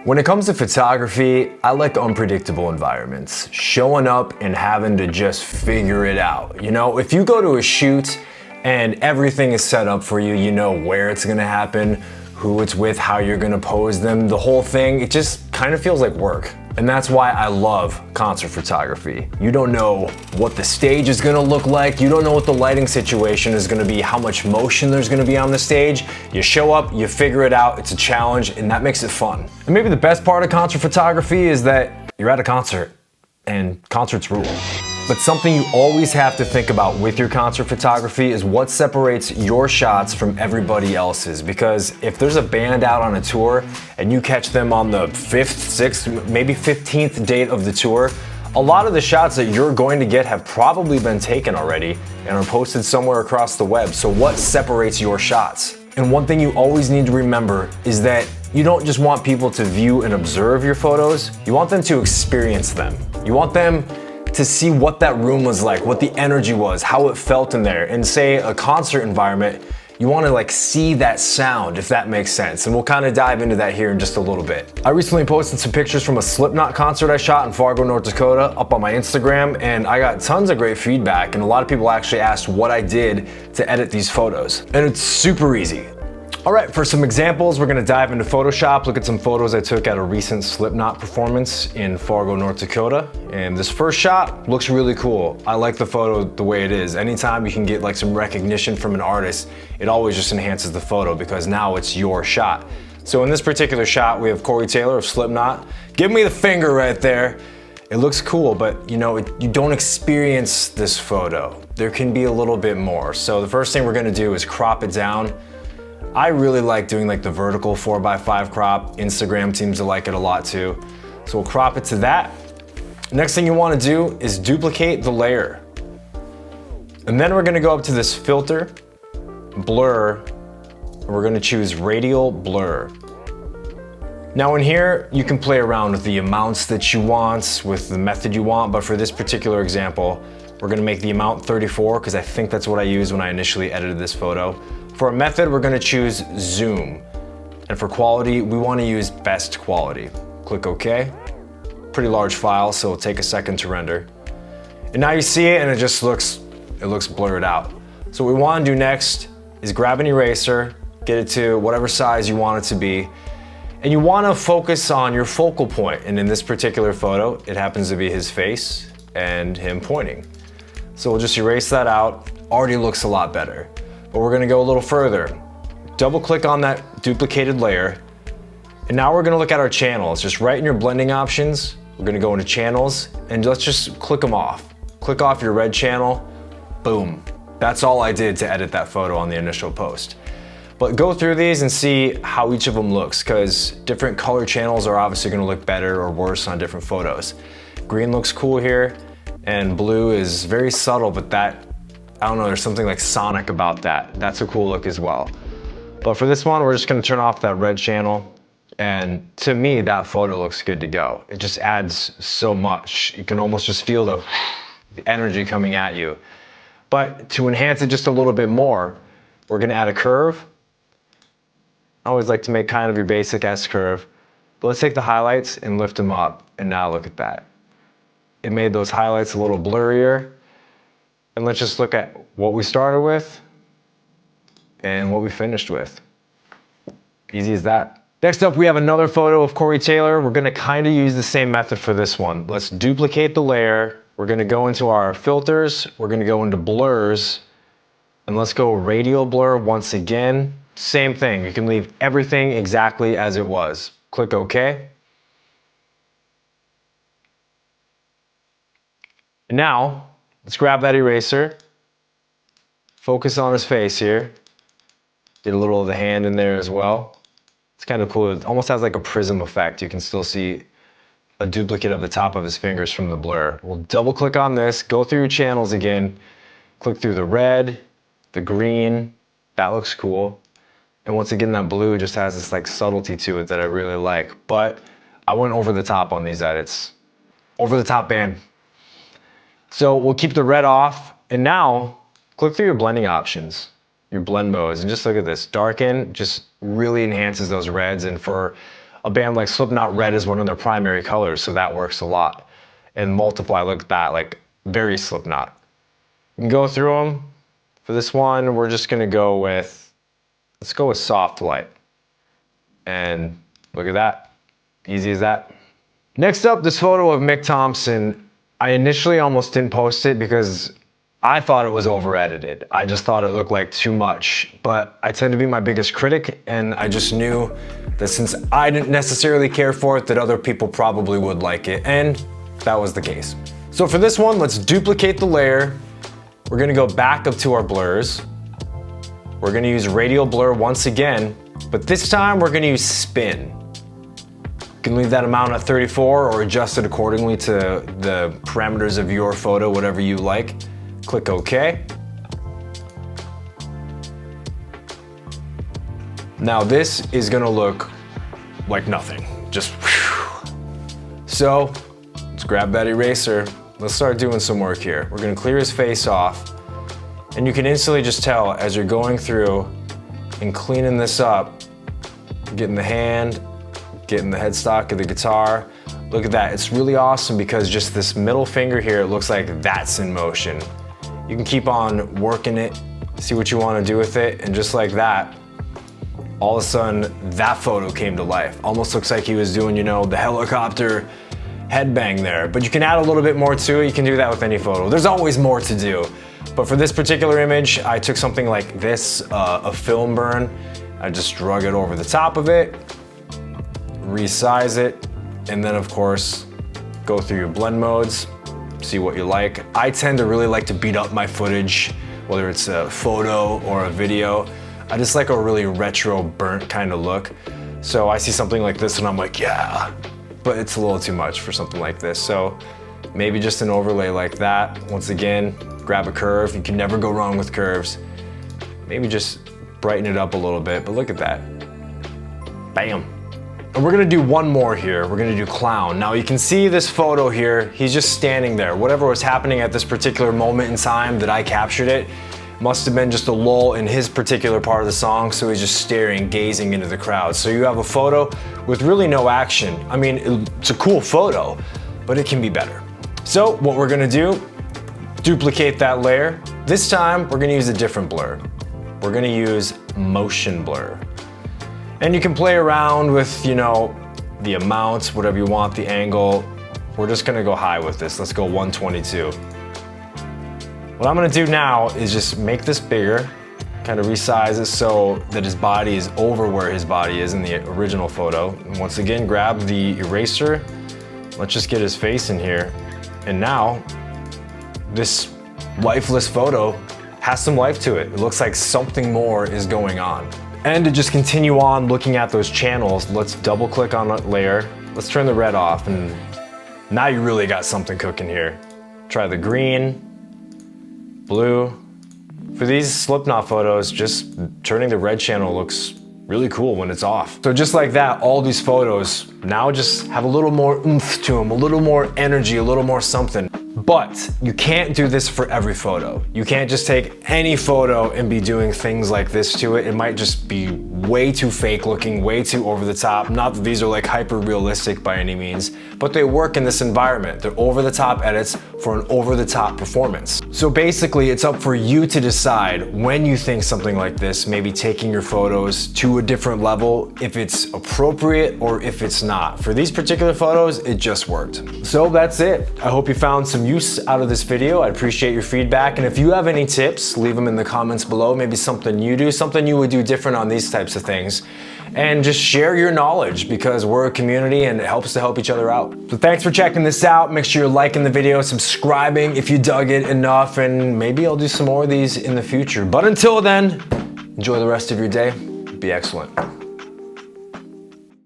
When it comes to photography, I like unpredictable environments, showing up and having to just figure it out. You know, if you go to a shoot and everything is set up for you, you know where it's gonna happen, who it's with, how you're gonna pose them, the whole thing, it just kind of feels like work. And that's why I love concert photography. You don't know what the stage is gonna look like, you don't know what the lighting situation is gonna be, how much motion there's gonna be on the stage. You show up, you figure it out, it's a challenge, and that makes it fun. And maybe the best part of concert photography is that you're at a concert, and concerts rule. But something you always have to think about with your concert photography is what separates your shots from everybody else's. Because if there's a band out on a tour and you catch them on the 5th, 6th, maybe 15th date of the tour, a lot of the shots that you're going to get have probably been taken already and are posted somewhere across the web. So what separates your shots? And one thing you always need to remember is that you don't just want people to view and observe your photos, you want them to experience them. You want them to see what that room was like, what the energy was, how it felt in there. And say a concert environment, you wanna like see that sound, if that makes sense. And we'll kind of dive into that here in just a little bit. I recently posted some pictures from a Slipknot concert I shot in Fargo, North Dakota up on my Instagram, and I got tons of great feedback, and a lot of people actually asked what I did to edit these photos. And it's super easy. All right, for some examples, we're gonna dive into Photoshop, look at some photos I took at a recent Slipknot performance in Fargo, North Dakota. And this first shot looks really cool. I like the photo the way it is. Anytime you can get like some recognition from an artist, it always just enhances the photo because now it's your shot. So in this particular shot, we have Corey Taylor of Slipknot. Give me the finger right there. It looks cool, but you know, you don't experience this photo. There can be a little bit more. So the first thing we're gonna do is crop it down. I really like doing like the vertical 4x5 crop. Instagram seems to like it a lot too. So we'll crop it to that. Next thing you wanna do is duplicate the layer. And then we're gonna go up to this filter, blur, and we're gonna choose Radial blur. Now in here, you can play around with the amounts that you want, with the method you want, but for this particular example, we're gonna make the amount 34 because I think that's what I used when I initially edited this photo. For a method, we're gonna choose zoom. And for quality, we wanna use best quality. Click OK. Pretty large file, so it'll take a second to render. And now you see it and it looks blurred out. So what we wanna do next is grab an eraser, get it to whatever size you want it to be, and you wanna focus on your focal point. And in this particular photo, it happens to be his face and him pointing. So we'll just erase that out. Already looks a lot better. But we're gonna go a little further. Double click on that duplicated layer. And now we're gonna look at our channels. Just right in your blending options, we're gonna go into channels and let's just click them off. Click off your red channel, boom. That's all I did to edit that photo on the initial post. But go through these and see how each of them looks, because different color channels are obviously gonna look better or worse on different photos. Green looks cool here, and blue is very subtle, but that, I don't know, there's something like sonic about that. That's a cool look as well. But for this one, we're just gonna turn off that red channel. And to me, that photo looks good to go. It just adds so much. You can almost just feel the energy coming at you. But to enhance it just a little bit more, we're gonna add a curve. I always like to make kind of your basic S curve. But let's take the highlights and lift them up. And now look at that. It made those highlights a little blurrier. And let's just look at what we started with and what we finished with. Easy as that. Next up, we have another photo of Corey Taylor. We're gonna kind of use the same method for this one. Let's duplicate the layer. We're gonna go into our filters. We're gonna go into blurs. And let's go radial blur once again. Same thing, you can leave everything exactly as it was. Click OK. And now, let's grab that eraser, focus on his face here. Get a little of the hand in there as well. It's kind of cool. It almost has like a prism effect. You can still see a duplicate of the top of his fingers from the blur. We'll double click on this, go through your channels again, click through the red, the green. That looks cool. And once again, that blue just has this like subtlety to it that I really like. But I went over the top on these edits. Over the top, band. So we'll keep the red off, and now click through your blending options, your blend modes, and just look at this. Darken just really enhances those reds, and for a band like Slipknot, red is one of their primary colors, so that works a lot. And multiply, look at that, like very Slipknot. You can go through them. For this one, we're just gonna go with, let's go with soft light. And look at that, easy as that. Next up, this photo of Mick Thompson. I initially almost didn't post it because I thought it was over edited. I just thought it looked like too much, but I tend to be my biggest critic, and I just knew that since I didn't necessarily care for it, that other people probably would like it, and that was the case. So for this one, let's duplicate the layer. We're gonna go back up to our blurs. We're gonna use radial blur once again, but this time we're gonna use spin. You can leave that amount at 34 or adjust it accordingly to the parameters of your photo, whatever you like. Click OK. Now this is gonna look like nothing, just whew. So let's grab that eraser. Let's start doing some work here. We're gonna clear his face off, and you can instantly just tell as you're going through and cleaning this up, getting the hand, getting the headstock of the guitar. Look at that, it's really awesome because just this middle finger here, it looks like that's in motion. You can keep on working it, see what you want to do with it, and just like that, all of a sudden, that photo came to life. Almost looks like he was doing, you know, the helicopter headbang there, but you can add a little bit more to it. You can do that with any photo. There's always more to do. But for this particular image, I took something like this, a film burn. I just drug it over the top of it, resize it, and then of course, go through your blend modes, see what you like. I tend to really like to beat up my footage, whether it's a photo or a video. I just like a really retro, burnt kind of look. So I see something like this and I'm like, yeah, but it's a little too much for something like this. So maybe just an overlay like that. Once again, grab a curve. You can never go wrong with curves. Maybe just brighten it up a little bit, but look at that. Bam. And we're gonna do one more here. We're gonna do clown. Now you can see this photo here. He's just standing there. Whatever was happening at this particular moment in time that I captured it, must have been just a lull in his particular part of the song, so he's just staring, gazing into the crowd. So you have a photo with really no action. I mean, it's a cool photo, but it can be better. So what we're gonna do, duplicate that layer. This time, we're gonna use a different blur. We're gonna use motion blur. And you can play around with, you know, the amounts, whatever you want, the angle. We're just gonna go high with this. Let's go 122. What I'm gonna do now is just make this bigger, kind of resize it so that his body is over where his body is in the original photo. And once again, grab the eraser. Let's just get his face in here. And now, this lifeless photo has some life to it. It looks like something more is going on. And to just continue on looking at those channels, let's double click on that layer. Let's turn the red off, and now you really got something cooking here. Try the green, blue. For these Slipknot photos, just turning the red channel looks really cool when it's off. So just like that, all these photos now just have a little more oomph to them, a little more energy, a little more something. But you can't do this for every photo. You can't just take any photo and be doing things like this to it. It might just be way too fake looking, way too over the top. Not that these are like hyper realistic by any means, but they work in this environment. They're over the top edits for an over the top performance. So basically it's up for you to decide when you think something like this, maybe taking your photos to a different level, if it's appropriate or if it's not. For these particular photos, it just worked. So that's it. I hope you found some use out of this video. I appreciate your feedback, and if you have any tips, leave them in the comments below. Maybe something you do, something you would do different on these types of things, and just share your knowledge because we're a community and it helps to help each other out. So thanks for checking this out. Make sure you're liking the video, subscribing if you dug it enough, and maybe I'll do some more of these in the future. But until then, enjoy the rest of your day. Be excellent.